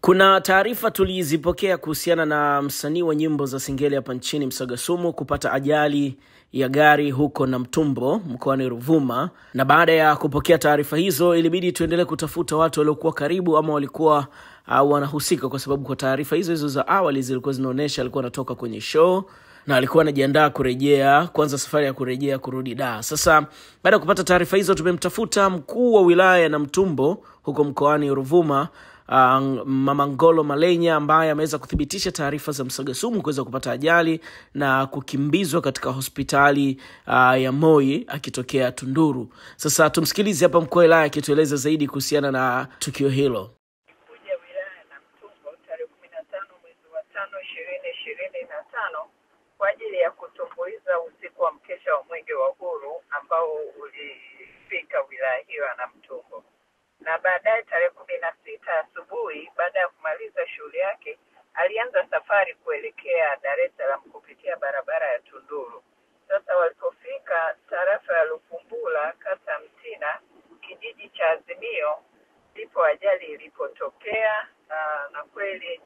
Kuna taarifa tulizipokea kuhusiana na msanii wa nyimbo za Singeli hapa nchini Msaga Sumu kupata ajali ya gari huko Namtumbo mkoani Ruvuma, na baada ya kupokea taarifa hizo ilibidi tuendelee kutafuta watu waliokuwa karibu ama walikuwa wanahusika, kwa sababu kwa taarifa hizo za awali zilikuwa zinaonyesha alikuwa anatoka kwenye show na alikuwa anajiandaa kurejea, kwanza safari ya kurejea kurudi Dar. Sasa baada ya kupata taarifa hizo tumemtafuta mkuu wa wilaya ya Namtumbo huko mkoani Ruvuma, Mama Ngolo Malenya, ambaye ameweza kuthibitisha taarifa za Msaga Sumu kuweza kupata ajali na kukimbizwa katika hospitali ya Moi akitokea Tunduru. Sasa tumsikilize hapa mkuu wa wilaya akitueleza zaidi kuhusiana na tukio hilo. Kuja wilaya ya Namtumbo tarehe 15 mwezi wa 5 2025 kwa ajili ya kutumbuiza usiku wa mkesha wa Mwenge wa Uhuru ambao ulifika wilaya hiyo ya Namtumbo. Na baadaye tarehe 16 asubuhi baada ya kumaliza shughuli yake alianza safari kuelekea Dar es Salaam kupitia barabara ya Tunduru. Sasa walipofika tarafa ya Lufumbula, kata Mtina, kijiji cha Azimio, ndipo ajali ilipotokea. Na kweli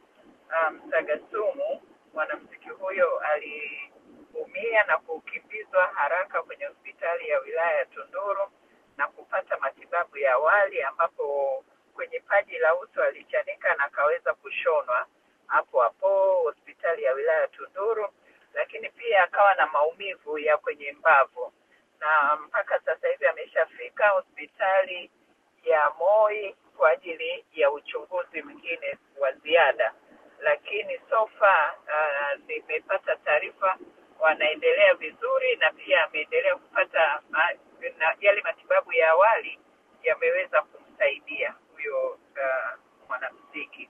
Msaga Sumu mwanamuziki huyo aliumia na kukimbizwa haraka kwenye hospitali ya wilaya ya Tunduru na kupata matibabu ya awali, ambapo kwenye paji la uso alichanika na akaweza kushonwa hapo hospitali ya wilaya ya Tunduru, lakini pia akawa na maumivu ya kwenye mbavu, na mpaka sasa hivi ameshafika hospitali ya Moi kwa ajili ya uchunguzi mwingine wa ziada. Lakini so far nimepata taarifa wanaendelea vizuri, na pia ameendelea kupata yale matibabu ya awali yameweza kumsaidia huyo mwanamuziki.